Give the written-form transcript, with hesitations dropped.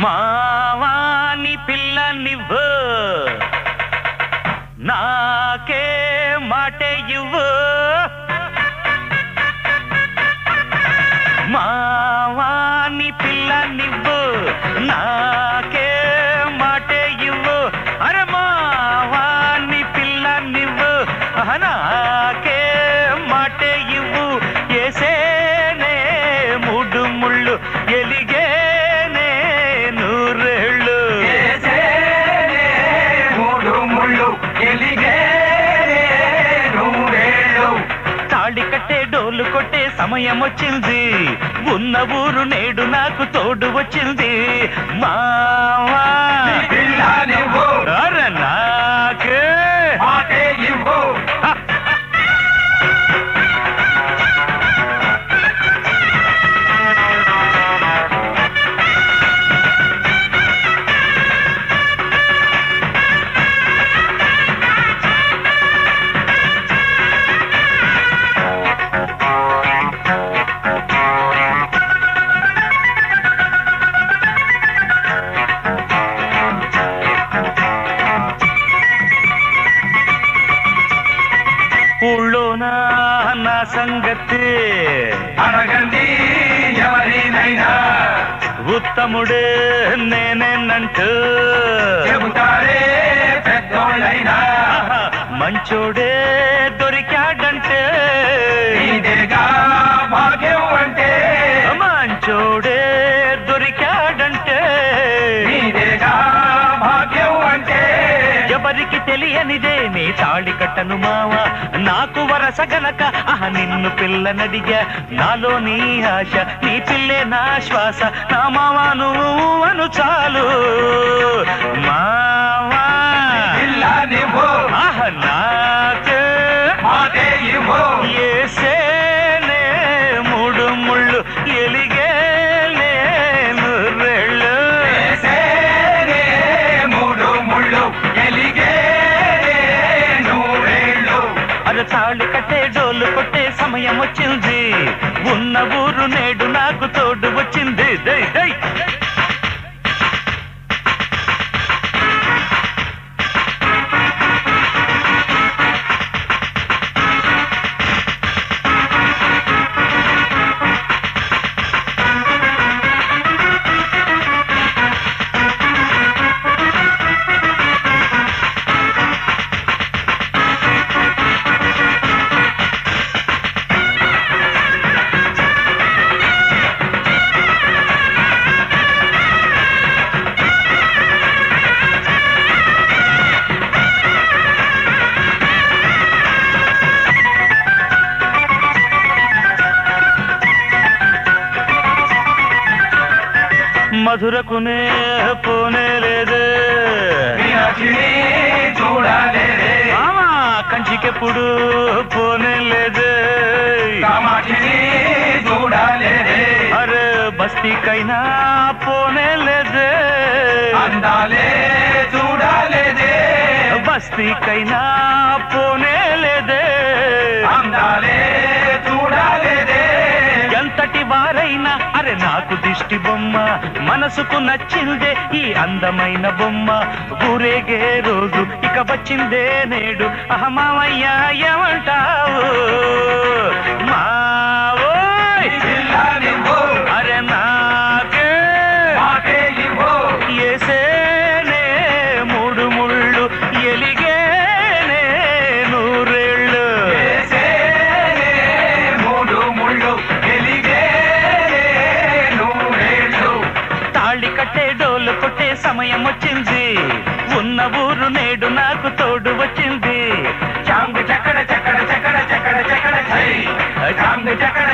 మావాని పిల్ల నివ్వు నాకే మాట ఇవ్వు మావాని పిల్ల నివ్వు నాకే మాట ఇవ్వు అరే మావాని పిల్ల నివ్వు నాకే మాట ఇవ్వు ఏసేనే మూడు ముళ్ళు ఎలిగే తాళి కట్టే డోలు కొట్టే సమయం వచ్చింది ఉన్న ఊరు నేడు నాకు తోడు వచ్చింది మావా అరే నాకే ఊళ్ళోనా నా సంగతి అడగండి ఎవరినైనా ఉత్తముడే నేనేనంటూ చెబుతారే పెద్దోళ్ళైనా మంచోడే దొరికాడంటే ఇదేగా భాగ్యం అంటే మంచోడే దొరికాడంటే ఇదేగా భాగ్యం అంటే ఎవరికి తెలియనిదే నీ తాళి కట్టను మావా నాకు వరస గనక నిన్ను పిల్లనడిగా నాలో నీ ఆశ నీ పిల్లే నా శ్వాస నా మావా నువ్వు అను చాలు మావా నాకే ఏసేనే మూడు ముళ్ళు ఎలిగే తాళి కట్టే డోలు కొట్టే సమయం వచ్చింది ఉన్న ఊరు నేడు నాకు తోడు వచ్చింది దై దై మధురకునే పోనే లేదే చూడలేదే కంచికెప్పుడు పోనే లేదే చూడలేదే అరే బస్తీకైనా పోనే లేదే అందాలే చూడలేదే బస్తీకైనా పోనే లేదే అందాలే చూడలేదే ఎంతటి వారైనా అరే నాకు దిష్టి బొమ్మ మనసుకు నచ్చిందే ఈ అందమైన బొమ్మ ఊరేగే రోజు ఇక వచ్చిందే నేడు మావయ్య ఏమంటావు మావోయ్ అరే నాకే ఏసేనే మూడు ముళ్ళు ఎలిగేనే నూరేళ్ళు తాళి కట్టే డోలు కొట్టే సమయం వచ్చింది ఉన్న ఊరు నేడు నాకు తోడు వచ్చింది చాంగు చక్కడ చక్కడ చక్కడ చక్కడ చక్కడ చై చాంగు చక్కడ